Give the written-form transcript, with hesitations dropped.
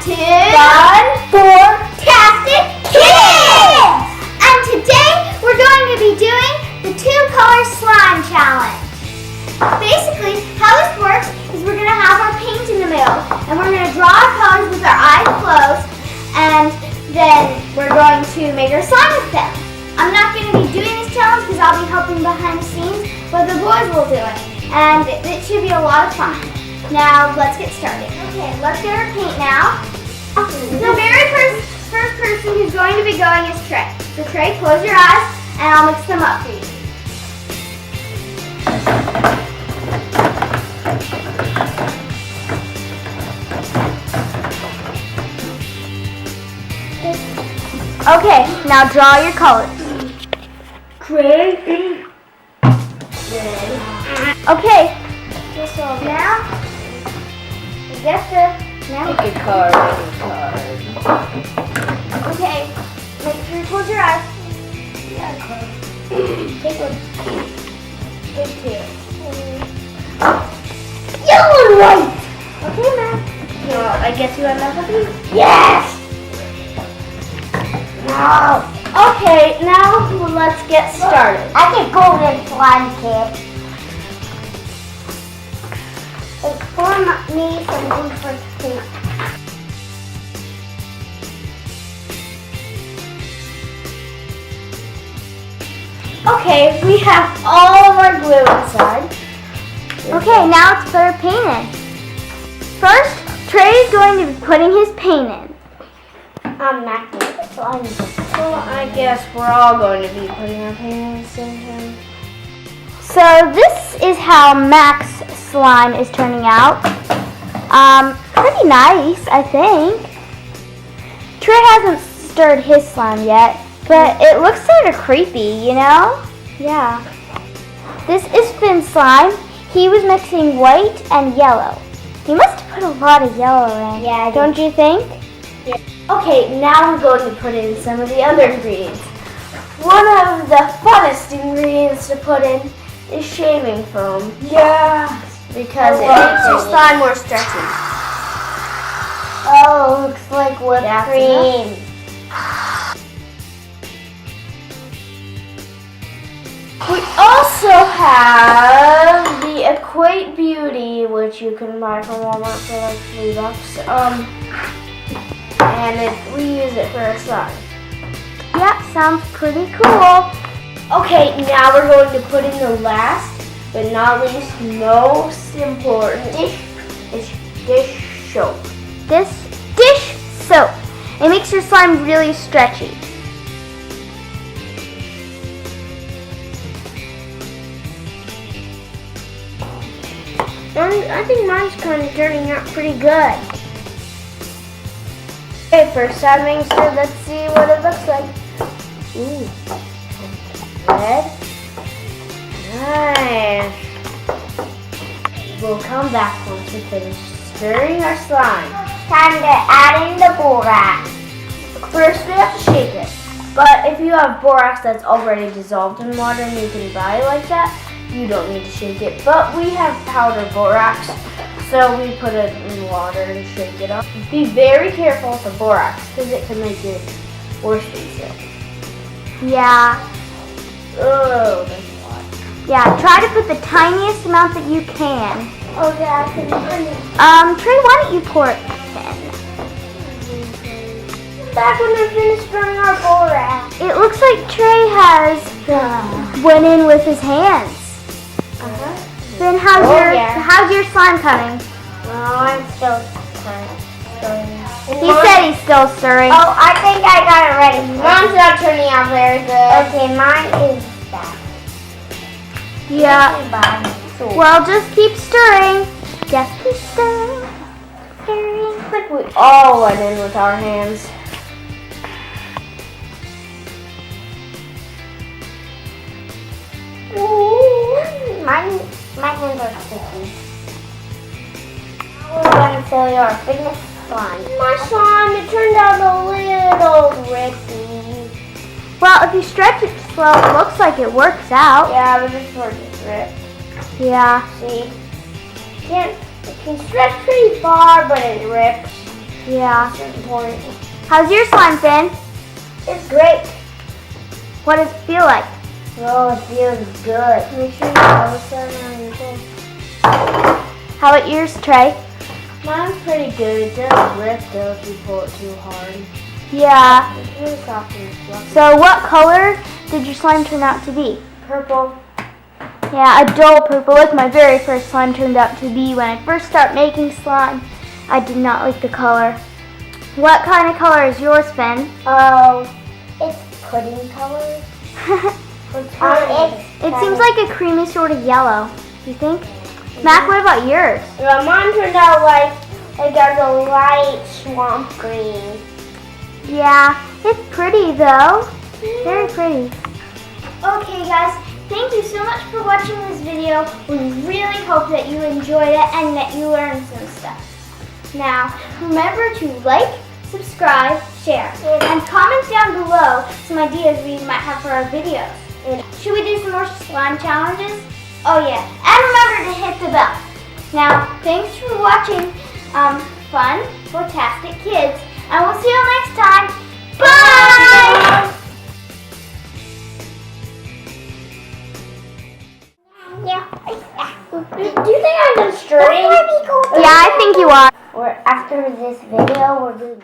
to Fun-for-tastic Kids! And today we're going to be doing the 2-color slime challenge. Basically, how this works is we're going to have our paint in the middle and we're going to draw our colors with our eyes closed and then we're going to make our slime with them. I'm not going to be doing this challenge because I'll be helping behind the scenes, but the boys will do it. And it should be a lot of fun. Now, let's get started. Okay, let's get our paint now. The very first person who's going to be going is Trey. So Trey, close your eyes and I'll mix them up for you. Okay, now draw your colors. Crazy. Okay, so now we get the Pick a card. Okay, make sure you close your eyes. Take one. Take 2. Yellow and white. Okay, Matt. I guess you have nothing? Yes. No. Okay, now let's get started. I get golden slime kit. It's for me something for pink. Okay, we have all of our glue inside. Okay, now let's put our paint in. First, Trey is going to be putting his paint in. I'm not going to slime. Well, I guess we're all going to be putting our paint in. So this is how Mac's slime is turning out. Pretty nice, I think. Trey hasn't stirred his slime yet, but it looks sort of creepy, you know? Yeah. This is Finn's slime. He was mixing white and yellow. He must have put a lot of yellow in. Yeah, don't you think? Yeah. Okay, now we're going to put in some of the other ingredients. One of the funnest ingredients to put in is shaving foam. Yeah. Because it makes makes your slime more stretchy. Oh, looks like whipped That's cream. We also have the Equate Beauty, which you can buy from Walmart for like $3. And we use it for our slime. Yeah, sounds pretty cool. Okay, now we're going to put in the last, but not least, most important dish soap. This dish soap. It makes your slime really stretchy. And I think mine's kind of turning out pretty good. Okay, first time being stirred, let's see what it looks like. Ooh, red. Nice. We'll come back once we finish stirring our slime. Time to add in the borax. First, we have to shake it. But if you have borax that's already dissolved in water and you can buy it like that, you don't need to shake it. But we have powder borax, so we put it in water and shake it up. Be very careful with the borax because it can make it worse than silk. Yeah. Oh, that's a lot. Yeah, try to put the tiniest amount that you can. Oh yeah, I can Trey, why don't you pour it in? back when we finished burning our borax. It looks like Trey has went in with his hands. Then how's your slime coming? Oh, I'm still stirring. He said he's still stirring. Oh, I think I got it ready. Mine's not turning out very good. Okay, mine is that. Yeah. Well, just keep stirring. Just keep stirring. Stirring. I think we all went in with our hands. Ooh, my hands are sticky. We're going to show you our finished slime. My slime, it turned out a little rippy. Well, if you stretch it slow, it looks like it works out. Yeah, but this one is ripped. Yeah. See? It can stretch pretty far, but it rips. Yeah. It's important. How's your slime, Finn? It's great. What does it feel like? Oh, it feels good. Make sure you close that on your phone. How about yours, Trey? Mine's pretty good. It does rip though if you pull it too hard. Yeah. It's really soft and fluffy. So what color did your slime turn out to be? Purple. Yeah, a dull purple, like my very first slime turned out to be when I first started making slime. I did not like the color. What kind of color is yours, Finn? Oh, it's pudding color. It seems like a creamy sort of yellow. Do you think? Mac, what about yours? Well, mine turned out like a light swamp green. Yeah, it's pretty though. Very pretty. Okay guys, thank you so much for watching this video. We really hope that you enjoyed it and that you learned some stuff. Now, remember to like, subscribe, share, and comment down below some ideas we might have for our videos. Should we do some more slime challenges? Oh yeah, and remember to hit the bell. Now, thanks for watching Fun Fantastic Kids, and we'll see you next time. Bye! Do you think I'm disturbing? Yeah, I think you are. Or after this video, we're doing